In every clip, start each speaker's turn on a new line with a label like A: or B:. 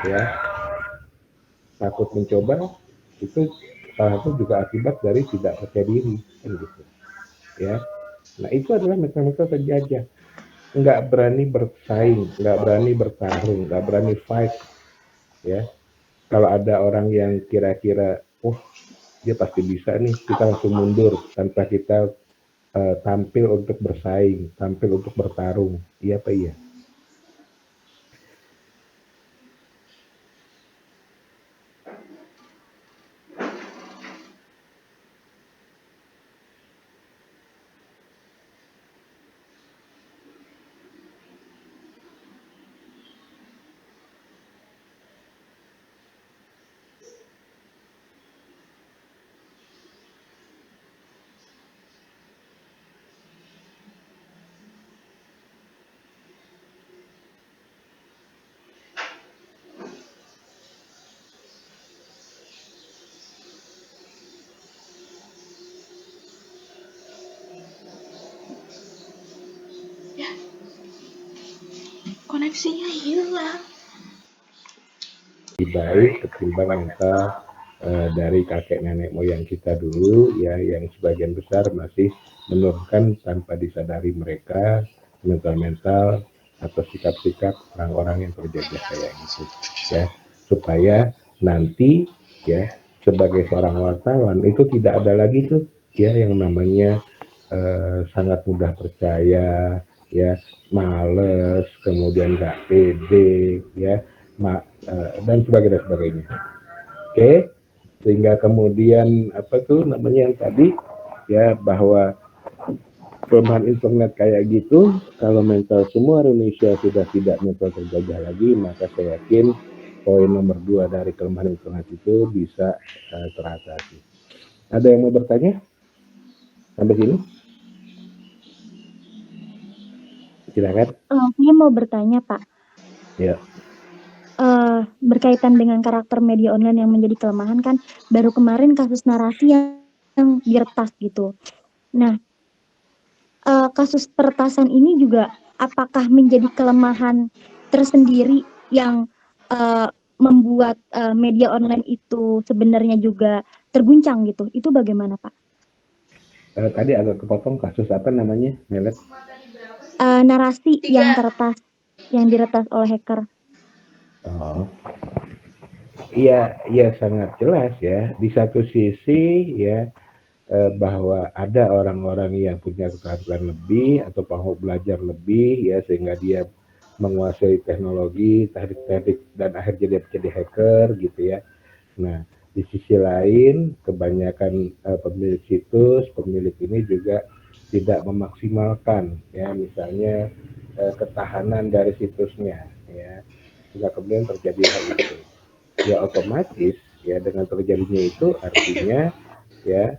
A: ya. Takut mencoba itu salah satu juga akibat dari tidak percaya diri kan gitu ya. Nah itu adalah mereka-mereka terjajah, nggak berani bersaing, nggak berani bertarung, nggak berani fight ya. Kalau ada orang yang kira-kira oh dia pasti bisa nih, kita langsung mundur tanpa kita tampil untuk bersaing, tampil untuk bertarung. Iya apa iya?
B: Koneksinya hilang.
A: Lebih baik ketimbang mental dari kakek nenek moyang kita dulu ya, yang sebagian besar masih menurunkan tanpa disadari mereka mental-mental atau sikap-sikap orang-orang yang terjajah kayak gitu ya, supaya nanti ya sebagai seorang wartawan itu tidak ada lagi tuh ya yang namanya sangat mudah percaya ya, males, kemudian nggak pede ya, dan sebagainya. Oke, sehingga kemudian apa tuh namanya yang tadi ya, bahwa kelemahan internet kayak gitu, kalau mental semua Indonesia sudah tidak mental terjajah lagi, maka saya yakin poin nomor 2 dari kelemahan internet itu bisa teratasi. Ada yang mau bertanya sampai sini? Silakan.
C: Saya mau bertanya, Pak.
A: Ya.
C: Berkaitan dengan karakter media online yang menjadi kelemahan kan, baru kemarin kasus narasi yang diretas gitu. Nah, kasus peretasan ini juga apakah menjadi kelemahan tersendiri yang membuat media online itu sebenarnya juga terguncang gitu? Itu bagaimana, Pak?
A: Tadi agak kepotong, kasus apa namanya, Melet?
C: Narasi yang teretas, yang diretas oleh hacker.
A: Oh, iya, iya sangat jelas ya. Di satu sisi ya bahwa ada orang-orang yang punya keterampilan lebih atau mau belajar lebih ya, sehingga dia menguasai teknologi, teknik-teknik, dan akhirnya dia jadi hacker gitu ya. Nah, di sisi lain kebanyakan pemilik situs, pemilik ini juga tidak memaksimalkan ya, misalnya ketahanan dari situsnya ya, sehingga kemudian terjadi hal itu. Ya otomatis ya dengan terjadinya itu artinya ya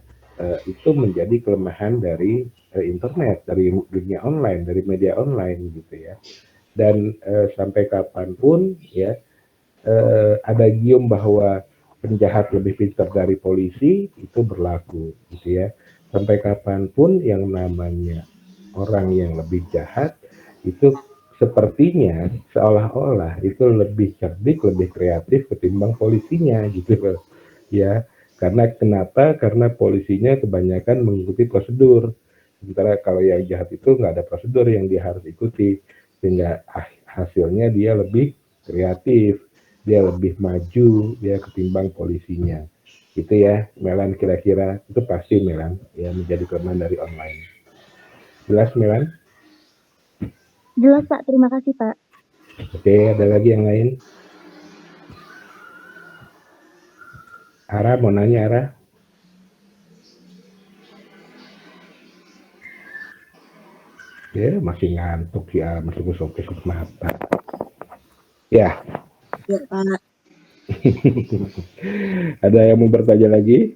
A: itu menjadi kelemahan dari internet, dari dunia online, dari media online gitu ya. Dan sampai kapanpun ya ada gium bahwa penjahat lebih pintar dari polisi itu berlaku gitu ya. Sampai kapanpun yang namanya orang yang lebih jahat itu sepertinya seolah-olah itu lebih cerdik, lebih kreatif ketimbang polisinya gitu loh ya. Karena kenapa? Karena polisinya kebanyakan mengikuti prosedur, sementara kalau yang jahat itu nggak ada prosedur yang dia harus ikuti, sehingga hasilnya dia lebih kreatif, dia lebih maju dia ketimbang polisinya. Itu ya Melan, kira-kira itu pasti Melan ya menjadi kelemahan dari online. Jelas Melan?
C: Jelas, Pak. Terima kasih, Pak.
A: Oke, ada lagi yang lain? Ara mau nanya, Ara? Ya masih ngantuk ya, masih kusuk-kusuk mata. Ya.
B: Ya, Pak.
A: Ada yang mau bertanya lagi?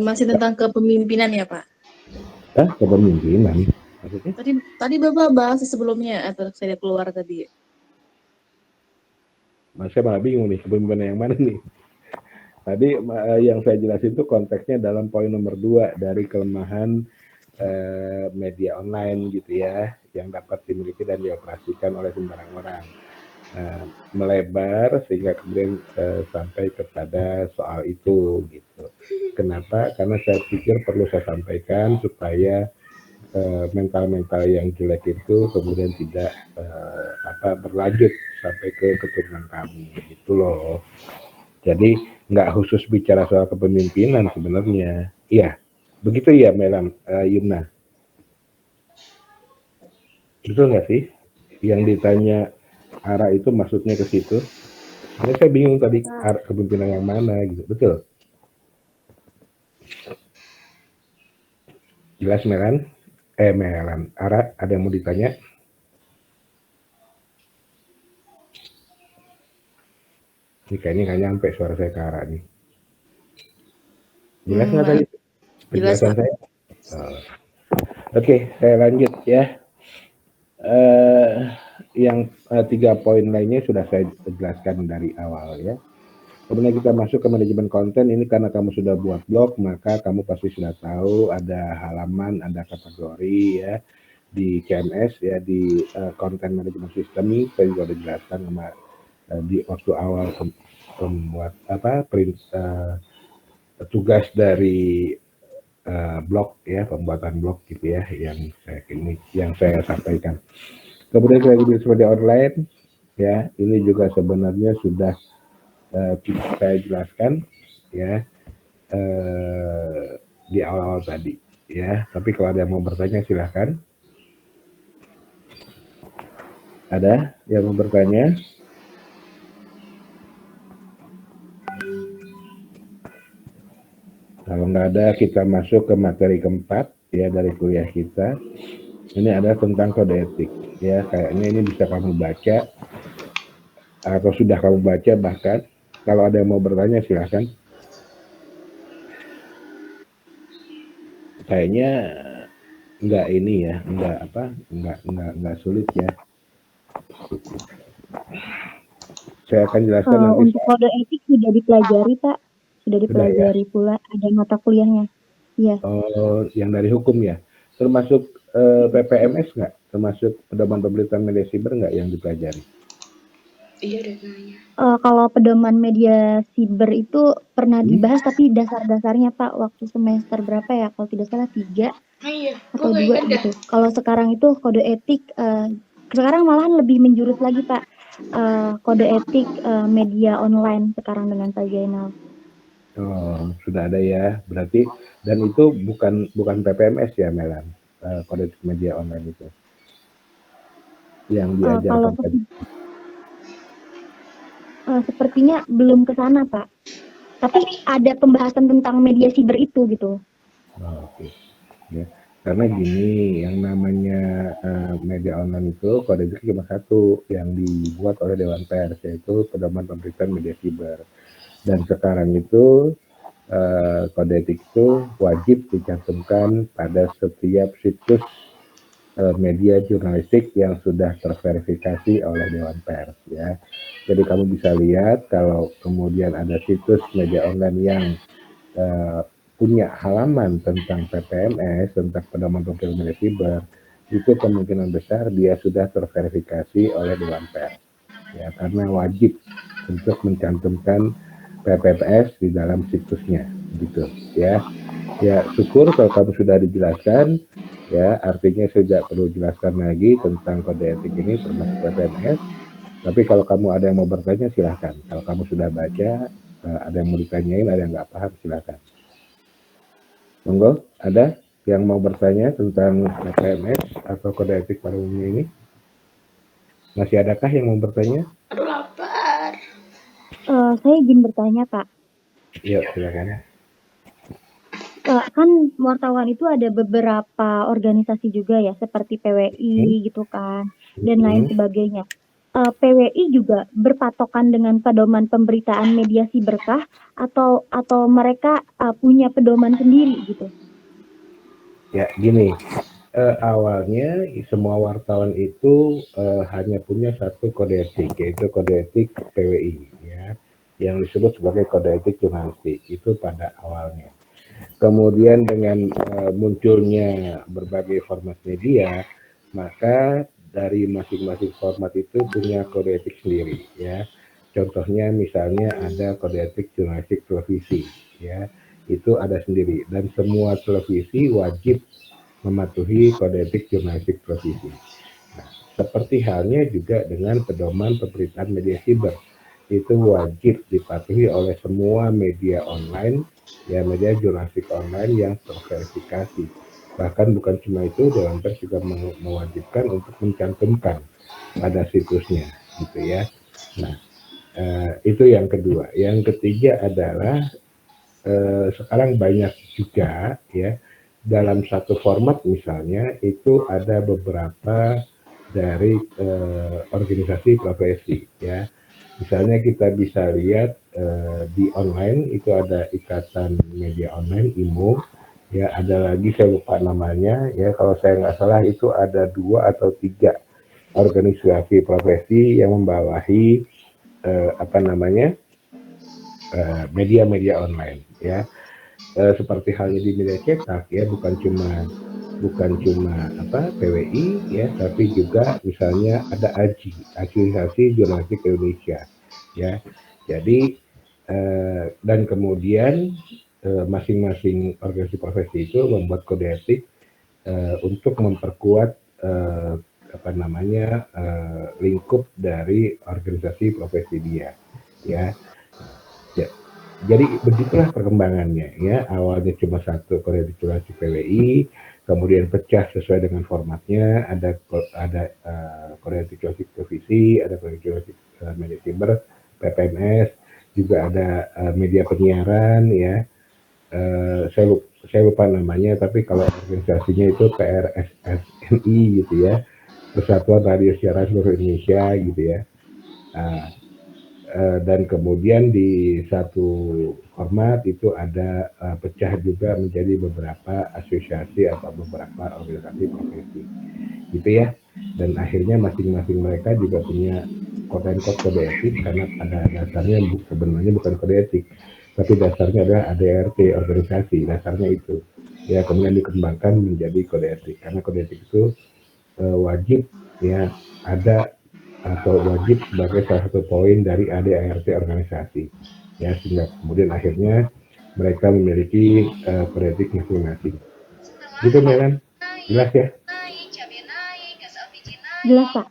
B: Masih tentang kepemimpinan ya, Pak?
A: Kepemimpinan? Maksudnya?
B: Tadi Bapak bahas sebelumnya atau saya keluar tadi?
A: Saya malah bingung nih, kepemimpinan yang mana nih? Tadi yang saya jelasin itu konteksnya dalam poin nomor 2 dari kelemahan media online gitu ya, yang dapat dimiliki dan dioperasikan oleh sembarang orang. Melebar sehingga kemudian sampai kepada soal itu gitu. Kenapa? Karena saya pikir perlu saya sampaikan supaya mental-mental yang jelek itu kemudian tidak berlanjut sampai ke keturunan kami gitu loh. Jadi nggak khusus bicara soal kepemimpinan sebenarnya. Iya, begitu ya Melam, Yumna. Betul nggak sih? Yang ditanya arah itu maksudnya ke situ. Sebenarnya saya bingung tadi arah kepemimpinan yang mana gitu. Betul? Jelas Melan? Melan. Ara, ada yang mau ditanya? Ini kayaknya nggak nyampe suara saya ke Ara nih. Jelas nggak tadi? Penjelasan saya? Oke, saya lanjut ya. Yang 3 poin lainnya sudah saya jelaskan dari awal ya. Kemudian kita masuk ke manajemen konten. Ini karena kamu sudah buat blog, maka kamu pasti sudah tahu ada halaman, ada kategori ya di CMS ya, di content management system. Saya juga sudah jelaskan di waktu awal membuat tugas dari blog ya, pembuatan blog gitu ya, yang saya sampaikan. Kemudian kreativitas media online ya, ini juga sebenarnya sudah saya jelaskan ya di awal-awal tadi ya. Tapi kalau ada yang mau bertanya silahkan. Ada yang mau bertanya? Kalau nggak ada, kita masuk ke materi keempat ya dari kuliah kita. Ini adalah tentang kode etik ya. Kayaknya ini bisa kamu baca atau sudah kamu baca bahkan. Kalau ada yang mau bertanya silahkan. Kayaknya nggak ini ya, nggak sulit ya. Saya akan jelaskan nanti.
C: Untuk kode etik sudah dipelajari Pak, sudah dipelajari ya? Pula ada mata kuliahnya. Iya.
A: Oh, yang dari hukum ya. Termasuk PPMS nggak? Termasuk pedoman pemberitaan media siber nggak yang dipelajari?
B: Iya deh kayaknya.
C: Kalau pedoman media siber itu pernah dibahas tapi dasar-dasarnya Pak waktu semester berapa ya? Kalau tidak salah 3 atau 2 gitu. Kalau sekarang itu kode etik, sekarang malahan lebih menjurus lagi Pak. Kode etik media online sekarang dengan Pak Zainal.
A: Oh, sudah ada ya. Berarti dan itu bukan PPMS ya Melan, kode etik media online itu. Yang diajarkan tadi.
C: Sepertinya belum ke sana Pak. Tapi ada pembahasan tentang media siber itu gitu.
A: Oke. Ya. Karena gini, yang namanya media online itu kode etik cuma satu yang dibuat oleh Dewan Pers, yaitu pedoman pemberitaan media siber. Dan sekarang itu kode etik itu wajib dicantumkan pada setiap situs media jurnalistik yang sudah terverifikasi oleh Dewan Pers ya. Jadi kamu bisa lihat kalau kemudian ada situs media online yang punya halaman tentang PPMS, tentang pedoman pemberitaan media siber, itu kemungkinan besar dia sudah terverifikasi oleh Dewan Pers ya, karena wajib untuk mencantumkan PPMS di dalam situsnya gitu ya. Ya syukur kalau kamu sudah dijelaskan ya, artinya saya tidak perlu jelaskan lagi tentang kode etik ini termasuk PPMS. Tapi kalau kamu ada yang mau bertanya silahkan. Kalau kamu sudah baca, ada yang mau ditanyain, ada yang nggak paham silahkan. Monggo, ada yang mau bertanya tentang PPMS atau kode etik pada umumnya ini? Masih adakah yang mau bertanya?
B: Aduh lapar.
C: Saya izin bertanya Pak.
A: Iya silakan.
C: Kan wartawan itu ada beberapa organisasi juga ya, seperti PWI gitu kan, dan lain sebagainya. PWI juga berpatokan dengan pedoman pemberitaan media siberkah atau mereka punya pedoman sendiri gitu?
A: Ya gini, awalnya semua wartawan itu hanya punya satu kode etik, yaitu kode etik PWI ya, yang disebut sebagai kode etik jurnalistik itu pada awalnya. Kemudian dengan munculnya berbagai format media, maka dari masing-masing format itu punya kode etik sendiri, ya. Contohnya misalnya ada kode etik jurnalistik televisi, ya, itu ada sendiri, dan semua televisi wajib mematuhi kode etik jurnalistik televisi. Nah, seperti halnya juga dengan pedoman pemberitaan media siber, itu wajib dipatuhi oleh semua media online, ya, media jurnalistik online yang terverifikasi. Bahkan bukan cuma itu, Dewan Pers juga mewajibkan untuk mencantumkan pada situsnya, gitu ya. Nah, itu yang kedua. Yang ketiga adalah sekarang banyak juga, ya, dalam satu format misalnya itu ada beberapa dari organisasi profesi, ya. Misalnya kita bisa lihat di online itu ada Ikatan Media Online (IMO), ya, ada lagi saya lupa namanya, ya, kalau saya nggak salah itu ada 2 atau 3 organisasi profesi yang membawahi apa namanya media-media online, ya. Seperti halnya di media cetak, ya, bukan cuma apa PWI, ya, tapi juga misalnya ada AJI, Asosiasi Jurnalistik Indonesia, ya. Jadi dan kemudian masing-masing organisasi profesi itu membuat kode etik untuk memperkuat apa namanya lingkup dari organisasi profesi dia, ya. Jadi begitulah perkembangannya, ya. Awalnya cuma satu kode etik jurnalistik PWI, kemudian pecah sesuai dengan formatnya, ada kode etik jurnalistik televisi, ada kode etik jurnalistik media siber, PPMS, juga ada media penyiaran, ya. Saya lupa namanya, tapi kalau organisasinya itu PRSSNI, gitu ya, Persatuan Radio Siaran Seluruh Indonesia, gitu ya. Dan kemudian di satu format itu ada pecah juga menjadi beberapa asosiasi atau beberapa organisasi profesi, gitu ya. Dan akhirnya masing-masing mereka juga punya kode etik, karena pada dasarnya sebenarnya bukan kode etik, tapi dasarnya adalah ADRT organisasi, dasarnya itu, ya. Kemudian dikembangkan menjadi kode etik, karena kode etik itu wajib, ya, ada atau wajib sebagai salah satu poin dari ADART organisasi, ya, sehingga kemudian akhirnya mereka memiliki kode etik masing-masing. Gitu, Melan? Jelas ya?
C: Jelas, Pak.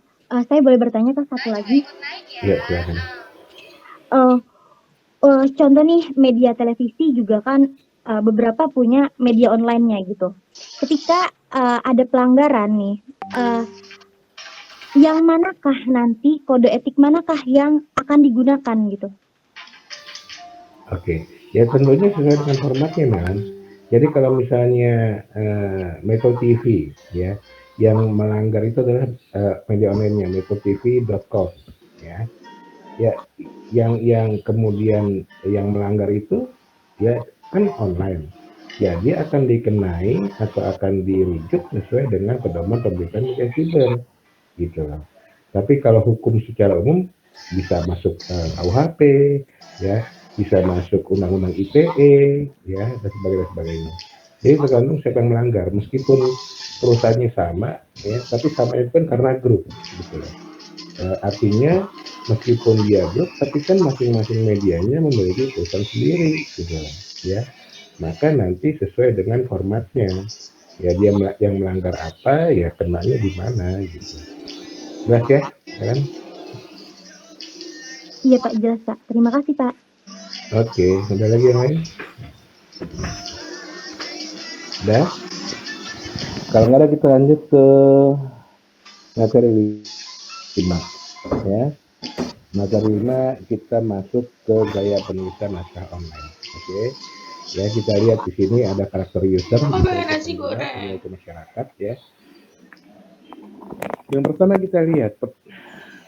C: Saya boleh bertanya Kak satu lagi?
A: Ya, silakan.
C: Contoh nih, media televisi juga kan beberapa punya media online-nya gitu. Ketika ada pelanggaran nih, yang manakah nanti, kode etik manakah yang akan digunakan gitu?
A: Oke, ya tentunya sesuai dengan formatnya, Melan. Jadi kalau misalnya Metro TV, ya, yang melanggar itu adalah media online-nya metrotv.com, ya. Ya, yang kemudian yang melanggar itu, ya, kan online. Ya, dia akan dikenai atau akan dirujuk sesuai dengan pedoman pemberitaan media siber, gitu loh. Tapi kalau hukum secara umum bisa masuk KUHP, ya, bisa masuk Undang-Undang ITE, ya, dan sebagainya. Jadi tergantung siapa yang melanggar, meskipun perusahaannya sama, ya, tapi sama itu kan karena grup, gitu loh. Artinya meskipun dia grup, tapi kan masing-masing medianya memiliki perusahaan sendiri, gitu loh, ya. Maka nanti sesuai dengan formatnya, ya, dia yang melanggar apa, ya kenanya di mana, gitu. Jelas ya, kan?
C: Iya Pak, jelas Pak. Terima kasih Pak.
A: Oke, ada lagi yang lain? Udah? Kalau nggak ada, kita lanjut ke materi 5, ya. Materi 5 kita masuk ke gaya penulisan naskah online. Oke. Ya, kita lihat di sini ada karakter user, yaitu masyarakat, ya. Yang pertama kita lihat,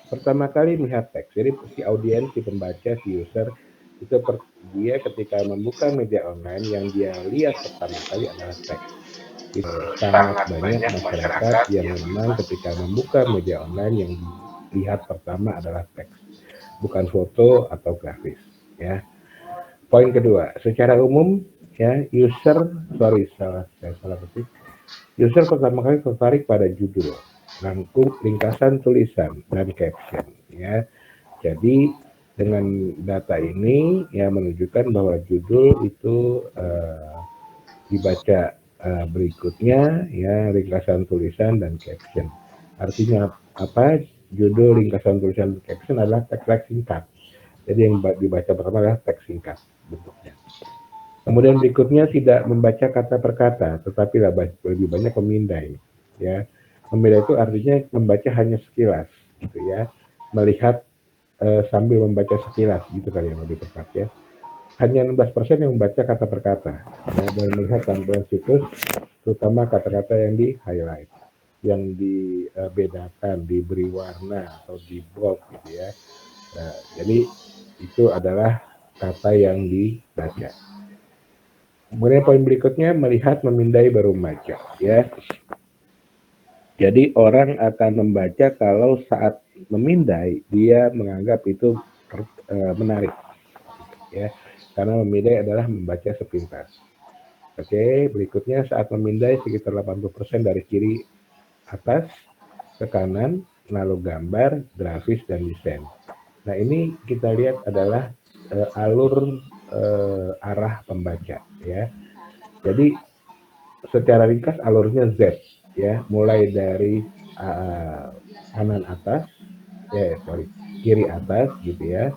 A: pertama kali melihat teks. Jadi si audiens, si pembaca, si user itu dia ketika membuka media online, yang dia lihat pertama kali adalah teks. Sangat banyak masyarakat yang memang ketika membuka media online yang dilihat pertama adalah teks, bukan foto atau grafis, ya. Poin kedua, secara umum ya saya salah ketik. User pertama kali tertarik pada judul, ringkasan tulisan dan caption ya. Jadi dengan data ini ya menunjukkan bahwa judul itu dibaca berikutnya ya, ringkasan tulisan dan caption. Artinya apa? Judul, ringkasan tulisan, dan caption adalah teks singkat. Jadi yang dibaca pertama adalah teks singkat bentuknya. Kemudian berikutnya tidak membaca kata per kata, tetapi lebih banyak memindai. Ya, memindai itu artinya membaca hanya sekilas, gitu ya, melihat sambil membaca sekilas, gitu kali yang lebih tepat ya. Hanya 16% yang membaca kata per kata, ya, dan melihat tampilan situs, terutama kata-kata yang di highlight, yang dibedakan, diberi warna atau di bold, gitu ya. Nah, jadi itu adalah kata yang dibaca. Kemudian poin berikutnya melihat, memindai, baru membaca ya. Jadi orang akan membaca kalau saat memindai dia menganggap itu menarik ya. Karena memindai adalah membaca sepintas. Oke, berikutnya saat memindai sekitar 80% dari kiri atas ke kanan, lalu gambar, grafis, dan desain. Nah, ini kita lihat adalah alur arah pembaca ya. Jadi secara ringkas alurnya Z ya, mulai dari kanan atas kiri atas gitu ya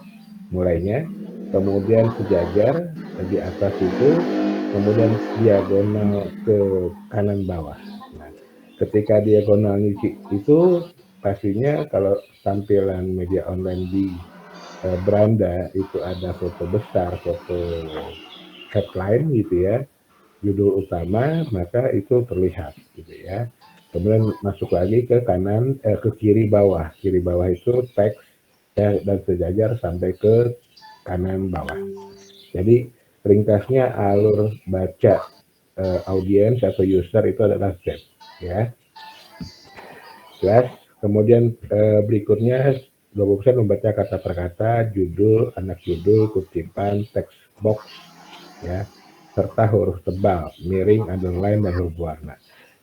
A: mulainya, kemudian sejajar di atas itu, kemudian diagonal ke kanan bawah. Nah, ketika diagonal itu pastinya kalau tampilan media online di beranda itu ada foto besar, foto headline gitu ya, judul utama, maka itu terlihat gitu ya. Kemudian masuk lagi ke kanan, ke kiri bawah itu teks ya, dan sejajar sampai ke kanan bawah. Jadi ringkasnya alur baca audiens atau user itu adalah Z ya. Jelas. Kemudian berikutnya 20% membaca kata per kata, judul, anak judul, kutipan, teks box ya, serta huruf tebal, miring, underline, dan huruf warna.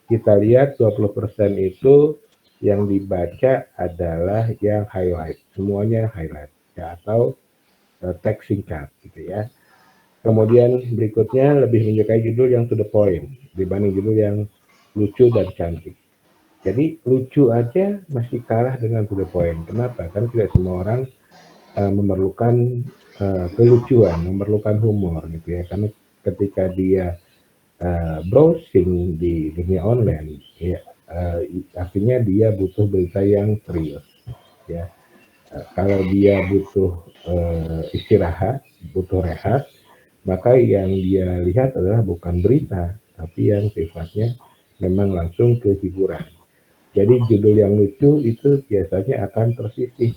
A: Kita lihat 20% itu yang dibaca adalah yang highlight, semuanya highlight ya, atau teks singkat gitu ya. Kemudian berikutnya lebih menyukai judul yang to the point dibanding judul yang lucu dan cantik. Jadi lucu aja masih kalah dengan to the point. Kenapa? Kan tidak semua orang memerlukan kelucuan, memerlukan humor gitu ya. Karena ketika dia browsing di dunia online, ya, artinya dia butuh berita yang serius. Ya, kalau dia butuh istirahat, butuh rehat, maka yang dia lihat adalah bukan berita, tapi yang sifatnya memang langsung ke hiburan. Jadi judul yang lucu itu biasanya akan tersisih,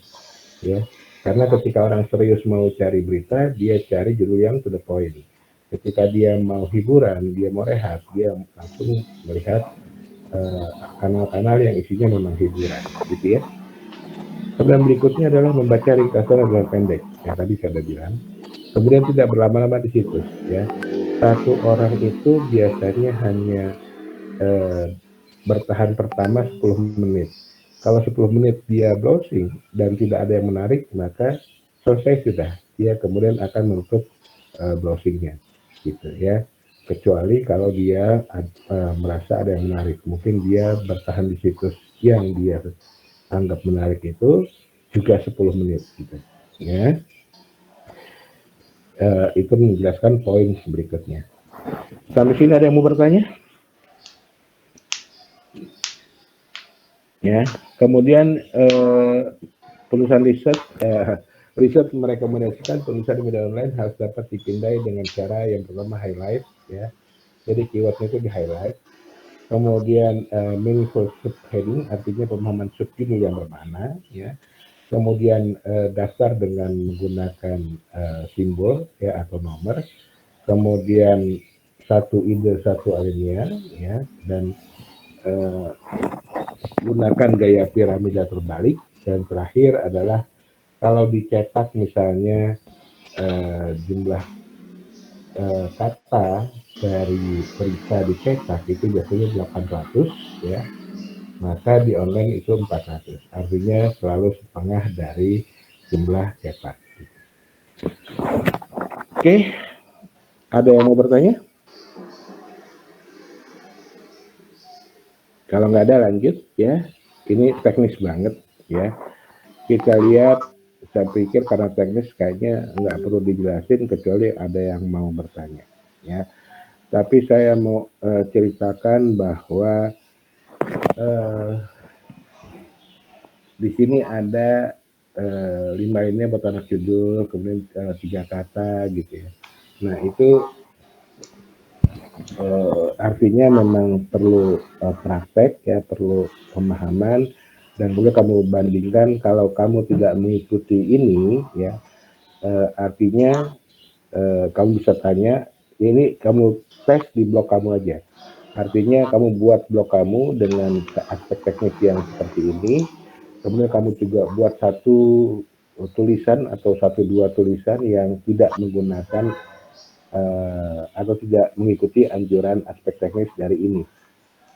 A: ya. Karena ketika orang serius mau cari berita, dia cari judul yang to the point. Ketika dia mau hiburan, dia mau rehat, dia langsung melihat kanal-kanal yang isinya memang hiburan, gitu ya. Kemudian berikutnya adalah membaca ringkasan dalam pendek, yang tadi saya sudah bilang. Kemudian tidak berlama-lama di situs, ya. Satu orang itu biasanya hanya bertahan pertama 10 menit. Kalau 10 menit dia browsing dan tidak ada yang menarik, maka selesai sudah. Dia kemudian akan menutup browsingnya, gitu ya. Kecuali kalau dia merasa ada yang menarik, mungkin dia bertahan di situs yang dia anggap menarik itu juga 10 menit, gitu ya. Itu menjelaskan poin berikutnya. Sampai sini ada yang mau bertanya? Ya, kemudian penulisan riset merekomendasikan penulisan di media online harus dapat dipindai dengan cara yang pertama highlight, ya. Jadi keywordnya itu di highlight. Kemudian meaningful subheading, artinya pemahaman subjudul yang bermakna, ya. Kemudian daftar dengan menggunakan simbol ya atau nomor. Kemudian satu ide satu alinea, ya, dan gunakan gaya piramida terbalik. Dan terakhir adalah kalau dicetak misalnya jumlah kata dari berita dicetak itu biasanya 800 ya, maka di online itu 400. Artinya selalu setengah dari jumlah cetak. Oke, ada yang mau bertanya? Kalau nggak ada lanjut ya. Ini teknis banget ya. Kita lihat, saya pikir karena teknis kayaknya nggak perlu dijelasin kecuali ada yang mau bertanya ya. Tapi saya mau ceritakan bahwa di sini ada 5 ini buat anak judul, kemudian 3 kata gitu ya. Nah itu artinya memang perlu praktek ya, perlu pemahaman, dan boleh kamu bandingkan. Kalau kamu tidak mengikuti ini ya, artinya kamu bisa tanya, ini kamu tes di blog kamu aja. Artinya kamu buat blog kamu dengan aspek teknis yang seperti ini, kemudian kamu juga buat satu tulisan atau 1-2 tulisan yang tidak menggunakan atau tidak mengikuti anjuran aspek teknis dari ini.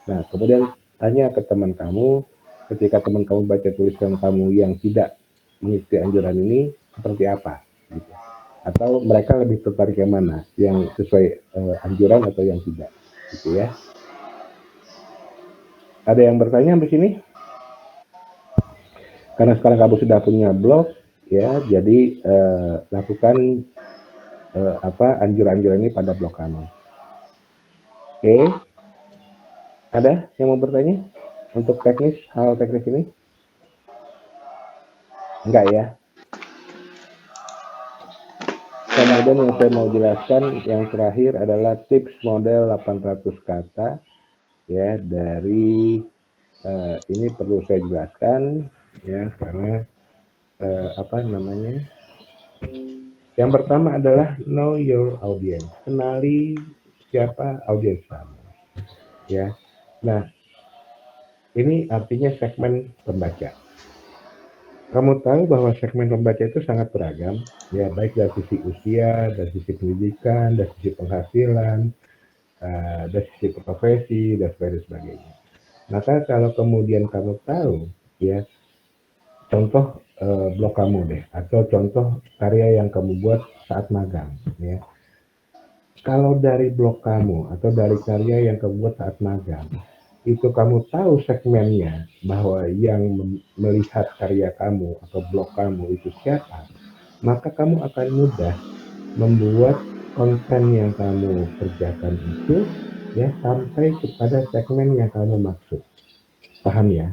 A: Nah, kemudian tanya ke teman kamu, ketika teman kamu baca tulisan kamu yang tidak mengikuti anjuran ini, seperti apa? Gitu. Atau mereka lebih tertarik yang mana? Yang sesuai anjuran atau yang tidak? Gitu ya. Ada yang bertanya di sini? Karena sekarang kamu sudah punya blog, ya, jadi lakukan anjuran-anjuran ini pada blog kamu. Oke, ada yang mau bertanya untuk teknis, hal teknis ini? Enggak ya? Kemudian yang saya mau jelaskan yang terakhir adalah tips model 800 kata ya, dari ini perlu saya jelaskan ya, karena yang pertama adalah know your audience, kenali siapa audiens kamu ya. Nah, ini artinya segmen pembaca. Kamu tahu bahwa segmen pembaca itu sangat beragam ya, baik dari sisi usia, dari sisi pendidikan, dari sisi penghasilan, dari sisi profesi dan sebagainya. Maka kalau kemudian kamu tahu ya, contoh blog kamu deh, atau contoh karya yang kamu buat saat magang ya. Kalau dari blog kamu atau dari karya yang kamu buat saat magang, itu kamu tahu segmennya, bahwa yang melihat karya kamu atau blog kamu itu siapa, maka kamu akan mudah membuat konten yang kamu kerjakan itu ya sampai kepada segmen yang kamu maksud. Paham ya?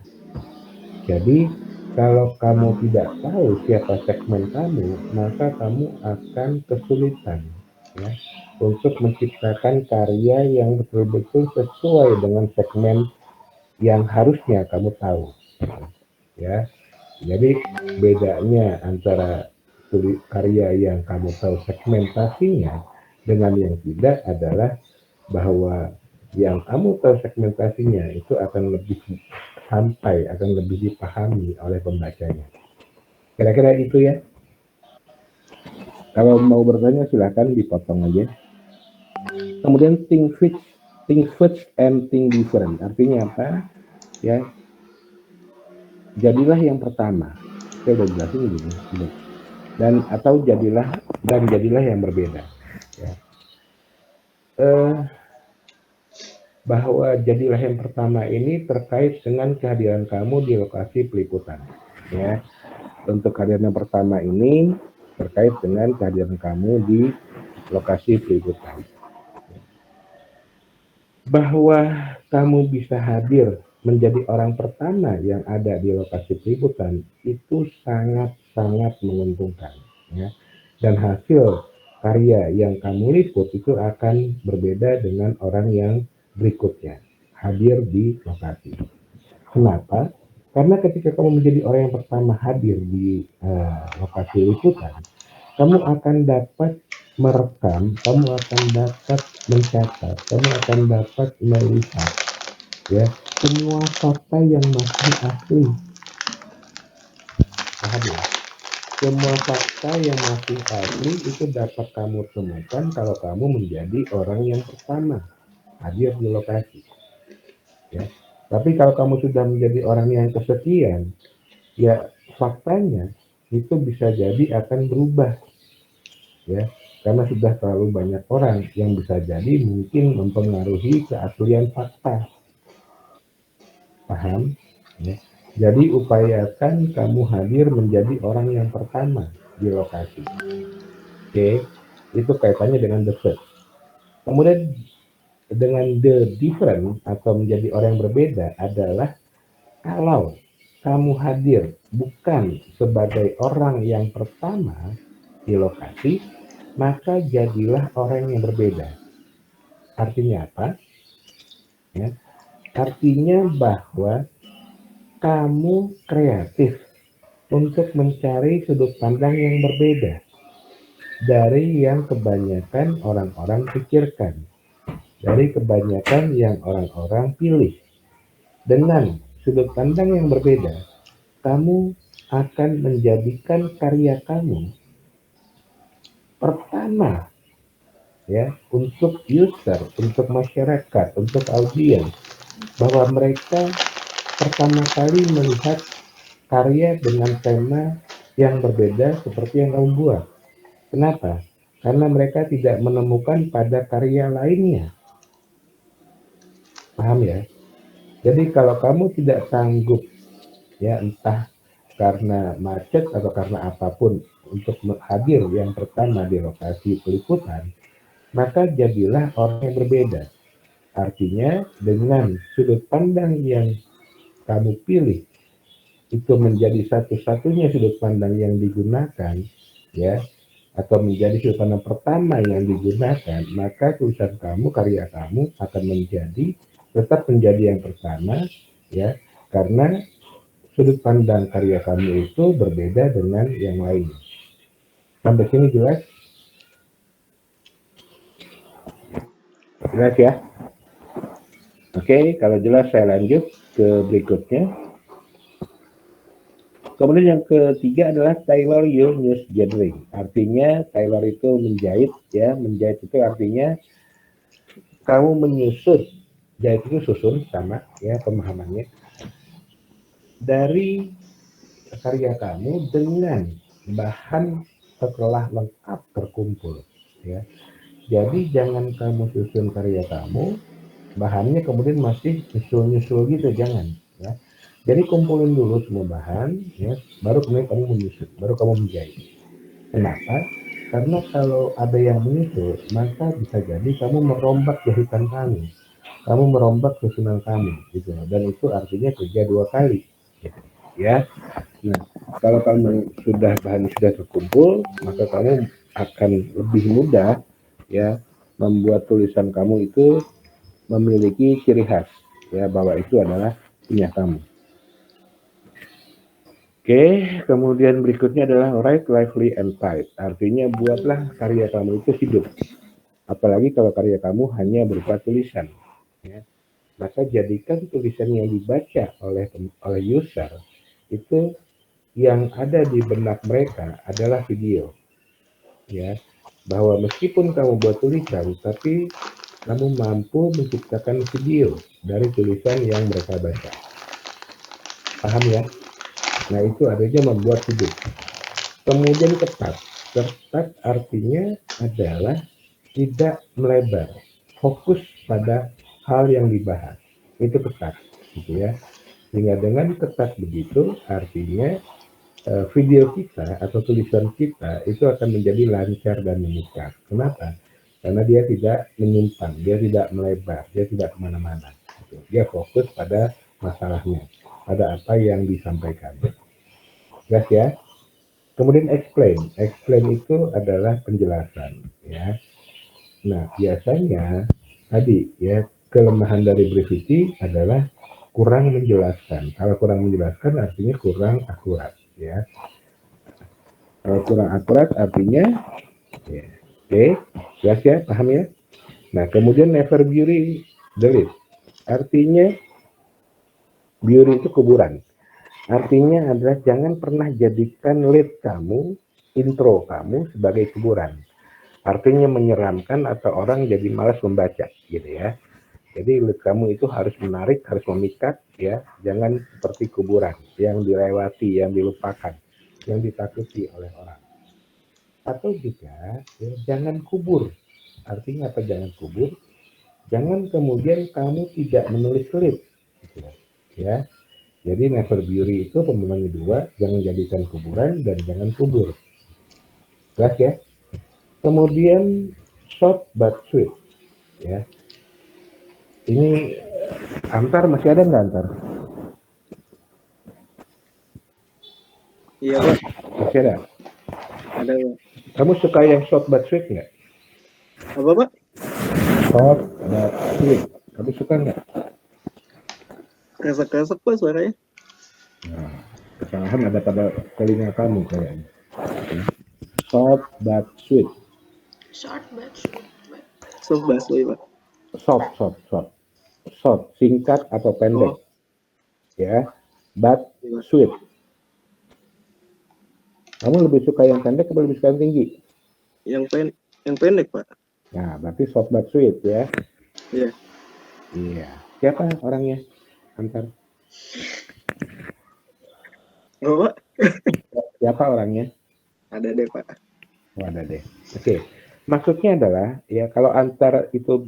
A: Jadi kalau kamu tidak tahu siapa segmen kamu, maka kamu akan kesulitan ya untuk menciptakan karya yang betul-betul sesuai dengan segmen yang harusnya kamu tahu ya. Jadi bedanya antara karya yang kamu tahu segmentasinya dengan yang tidak adalah bahwa yang kamu tahu segmentasinya itu akan lebih sampai, akan lebih dipahami oleh pembacanya. Kira-kira itu ya. Kalau mau bertanya silahkan dipotong aja. Kemudian think first and think different. Artinya apa? Ya, jadilah yang pertama. Saya udah jelasin gini. Dan atau jadilah yang berbeda. Ya. Bahwa jadilah yang pertama ini terkait dengan kehadiran kamu di lokasi peliputan. Ya, untuk kehadiran yang pertama ini terkait dengan kehadiran kamu di lokasi peliputan. Bahwa kamu bisa hadir menjadi orang pertama yang ada di lokasi peliputan itu sangat-sangat menguntungkan. Ya. Dan hasil karya yang kamu liput itu akan berbeda dengan orang yang berikutnya hadir di lokasi. Kenapa? Karena ketika kamu menjadi orang yang pertama hadir di lokasi liputan, kamu akan dapat merekam, kamu akan dapat mencatat, kamu akan dapat melihat ya semua fakta yang masih asli. Paham ya? Semua fakta yang masih asli itu dapat kamu temukan kalau kamu menjadi orang yang pertama hadir di lokasi. Ya. Tapi kalau kamu sudah menjadi orang yang kesekian, ya faktanya itu bisa jadi akan berubah, ya, karena sudah terlalu banyak orang yang bisa jadi mungkin mempengaruhi keaslian fakta. Paham? Ya. Jadi upayakan kamu hadir menjadi orang yang pertama di lokasi. Oke, itu kaitannya dengan the first. Kemudian dengan the different atau menjadi orang yang berbeda adalah kalau kamu hadir bukan sebagai orang yang pertama di lokasi, maka jadilah orang yang berbeda. Artinya apa? Ya, artinya bahwa kamu kreatif untuk mencari sudut pandang yang berbeda dari yang kebanyakan orang-orang pikirkan, dari kebanyakan yang orang-orang pilih. Dengan sudut pandang yang berbeda, kamu akan menjadikan karya kamu pertama, ya, untuk user, untuk masyarakat, untuk audiens, bahwa mereka pertama kali melihat karya dengan tema yang berbeda seperti yang kamu buat. Kenapa? Karena mereka tidak menemukan pada karya lainnya. Paham ya? Jadi kalau kamu tidak sanggup, ya, entah karena macet atau karena apapun, untuk hadir yang pertama di lokasi peliputan, maka jadilah orang yang berbeda. Artinya dengan sudut pandang yang kamu pilih itu menjadi satu-satunya sudut pandang yang digunakan, ya, atau menjadi sudut pandang pertama yang digunakan, maka tulisan kamu, karya kamu akan tetap menjadi yang pertama, ya, karena sudut pandang karya kamu itu berbeda dengan yang lain. Sampai sini jelas? Jelas ya? Oke, kalau jelas saya lanjut ke berikutnya. Kemudian yang ketiga adalah tailor your news gathering. Artinya tailor itu menjahit, ya. Menjahit itu artinya kamu menyusun. Jahit itu susun, sama, ya, pemahamannya. Dari karya kamu dengan bahan setelah lengkap terkumpul, ya. Jadi jangan kamu susun karya kamu, bahannya kemudian masih nyusul-nyusul gitu, jangan, ya. Jadi kumpulin dulu semua bahan, ya, baru kemudian kamu menyusun, baru kamu menjahit. Kenapa? Karena kalau ada yang menyusul, maka bisa jadi kamu merombak jahitan kamu merombak susunan kamu, gitu. Dan itu artinya kerja 2 kali, gitu, ya. Nah, kalau kamu bahan sudah terkumpul, maka kamu akan lebih mudah, ya, membuat tulisan kamu itu memiliki ciri khas, ya, bahwa itu adalah punya kamu. Oke, kemudian berikutnya adalah write lively and tight. Artinya buatlah karya kamu itu hidup. Apalagi kalau karya kamu hanya berupa tulisan, ya. Maka jadikan tulisan yang dibaca oleh user itu yang ada di benak mereka adalah video, ya, bahwa meskipun kamu buat tulisan tapi kamu mampu menciptakan video dari tulisan yang mereka baca. Paham ya? Nah, itu artinya membuat hidup. Kemudian ketat artinya adalah tidak melebar, fokus pada hal yang dibahas, itu ketat, gitu ya. Sehingga dengan ketat begitu artinya video kita atau tulisan kita itu akan menjadi lancar dan mengikat. Kenapa? Karena dia tidak menyimpang, dia tidak melebar, dia tidak kemana-mana. Gitu. Dia fokus pada masalahnya, pada apa yang disampaikan. Jelas ya? Kemudian explain itu adalah penjelasan, ya. Nah, biasanya tadi, ya, kelemahan dari brevity adalah kurang menjelaskan. Kalau kurang menjelaskan artinya kurang akurat, ya. Kalau kurang akurat artinya, ya. Oke, jelas ya, paham ya? Nah, kemudian never bury the lead. Artinya bury itu kuburan. Artinya adalah jangan pernah jadikan lead kamu, intro kamu sebagai kuburan. Artinya menyeramkan atau orang jadi malas membaca gitu ya. Jadi lead kamu itu harus menarik, harus memikat ya. Jangan seperti kuburan yang dilewati, yang dilupakan, yang ditakuti oleh orang. Atau juga ya, jangan kubur. Artinya apa jangan kubur? Jangan kemudian kamu tidak menulis lead gitu ya. Jadi never bury itu pembanding dua, jangan jadikan kuburan dan jangan kubur. Jelas ya? Kemudian short but sweet ya. Ini Antar masih ada nggak Antar?
D: Iya Pak,
A: Masih ada.
D: ada Pak.
A: Kamu suka yang short but sweet nggak?
D: Apa Pak?
A: Short but sweet. Kamu suka nggak?
D: Kresek-kresek Pak suaranya.
A: Nah, kesalahan ada pada telinga kamu kayaknya. Short but sweet.
B: Short but sweet.
D: Sob baswe Pak.
A: Short, singkat atau pendek.
D: Oh.
A: Ya, but sweet. Kamu lebih suka yang pendek atau lebih suka yang tinggi?
D: Yang pendek Pak.
A: Nah, berarti short but sweet ya.
D: Iya.
A: Iya. Siapa orangnya? Antar.
D: Oh Pak,
A: Siapa orangnya?
D: ada deh Pak.
A: Oh, ada deh. Oke. Maksudnya adalah ya kalau Antar itu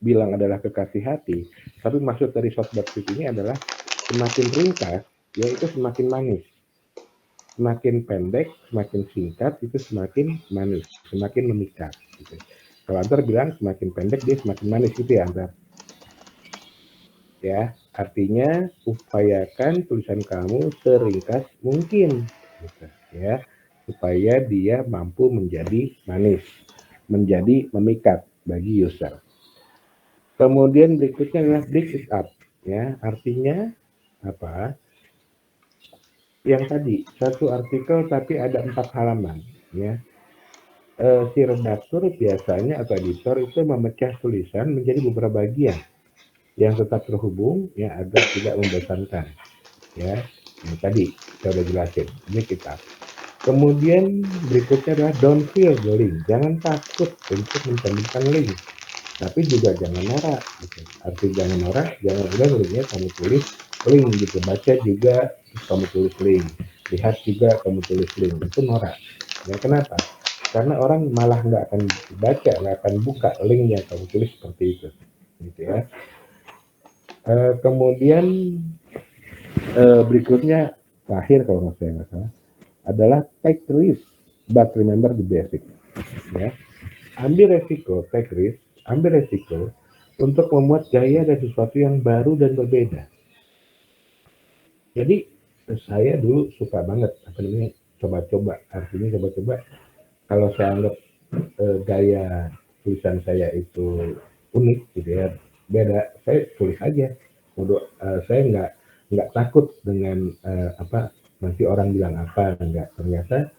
A: bilang adalah kekasih hati, tapi maksud dari short but sweet ini adalah semakin ringkas, ya itu semakin manis. Semakin pendek, semakin singkat itu semakin manis, semakin memikat. Gitu. Kalau Antar bilang semakin pendek dia semakin manis gitu ya Antar. Ya, artinya upayakan tulisan kamu seringkas mungkin, gitu, ya, supaya dia mampu menjadi manis, menjadi memikat bagi user. Kemudian berikutnya adalah break it up, ya, artinya apa? Yang tadi satu artikel tapi ada 4 halaman, ya. Si redaktur biasanya atau editor itu memecah tulisan menjadi beberapa bagian yang tetap terhubung ya agar tidak membosankan ya. Ini tadi saya sudah jelasin ini kita. Kemudian berikutnya adalah don't fear the link, jangan takut untuk mencantumkan link, tapi juga jangan norak gitu. Arti jangan norak, jangan udah linknya kamu tulis link gitu, baca juga kamu tulis link, lihat juga kamu tulis link, itu norak ya. Kenapa? Karena orang malah nggak akan baca, nggak akan buka link yang kamu tulis seperti itu gitu ya. Kemudian berikutnya terakhir kalau nggak salah adalah take risk but remember the basic ya. Ambil resiko untuk membuat gaya dan sesuatu yang baru dan berbeda. Jadi saya dulu suka banget apa namanya coba-coba, artinya coba-coba kalau saya anggap gaya tulisan saya itu unik gitu ya, beda, saya tulis aja. Saya nggak takut dengan apa nanti orang bilang apa, enggak. Ternyata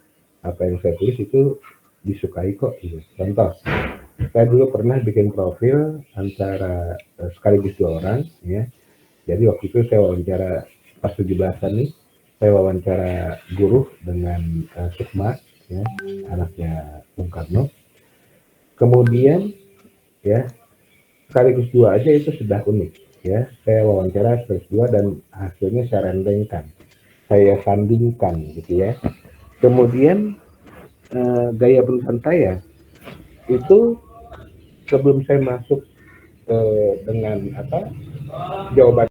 A: apa yang saya tulis itu disukai kok gitu. Contoh, saya dulu pernah bikin profil antara sekaligus 2 orang ya. Jadi waktu itu saya wawancara pas 17-an nih, saya wawancara guru dengan Sukma ya, anaknya Bung Karno. Kemudian ya sekaligus 2 aja itu sudah unik ya. Saya wawancara sekaligus 2 dan hasilnya saya rendengkan, saya sandingkan gitu ya. Kemudian gaya penulisan saya itu sebelum saya masuk dengan apa jawaban